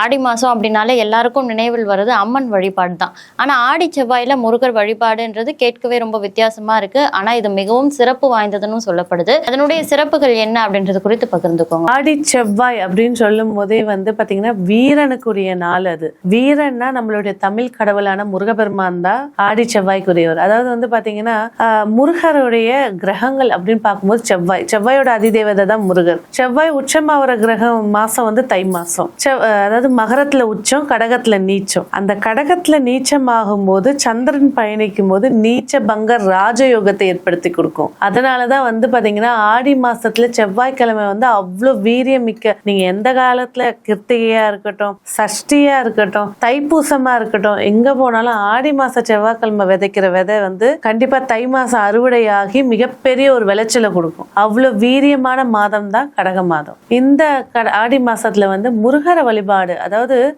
ஆடி மாதம் அப்படின்னாலே எல்லாருக்கும் நினைவில் வருது அம்மன் வழிபாடு தான். ஆனால் ஆடி செவ்வாயில் முருகர் வழிபாடுன்றது கேட்கவே ரொம்ப வித்தியாசமாக இருக்குது. ஆனால் இது மிகவும் சிறப்பு வாய்ந்ததுன்னு சொல்லப்படுது. அதனுடைய சிறப்புகள் என்ன அப்படின்றது குறித்து பகிர்ந்துக்கோங்க. ஆடி செவ்வாய் அப்படின்னு சொல்லும் போதே பார்த்தீங்கன்னா வீரனுக்குரிய நாள். அது வீரன்னா நம்மளுடைய தமிழ் கடவுளான முருகபெருமான் தான் ஆடி செவ்வாய்க்குரியவர். அதாவது பார்த்தீங்கன்னா முருகருடைய கிரகங்கள் அப்படின்னு பார்க்கும்போது செவ்வாயோட அதிதேவதை தான் முருகர். செவ்வாய் உச்சமாகிற கிரகம் மாசம் தை மாசம். அதாவது மகரத்துல உச்சம், கடகத்துல நீச்சம். அந்த கடகத்துல நீச்சமாகும் போது சந்திரன் பயணிக்கும் போது நீச்ச பங்க ராஜயோகத்தை ஏற்படுத்தி கொடுக்கும். அதனாலதான் பாத்தீங்கன்னா ஆடி மாசத்துல செவ்வாய்க்கிழமை அவ்வளவு வீரியம் மிக்க, நீங்க எந்த காலத்துல கிருத்திகையா இருக்கட்டும், சஷ்டியா இருக்கட்டும், தைப்பூசமா இருக்கட்டும், எங்க போனாலும் ஆடி மாச செவ்வாய்க்கிழமை விதைக்கிற விதை கண்டிப்பா தை மாசம் அறுவடையாகி மிகப்பெரிய ஒரு விளைச்சலை கொடுக்கும். அவ்வளவு வீரியமான மாதம் தான் கடக மாதம். இந்த ஆடி மாசத்துல முருகரை வழிபாடு, அதாவது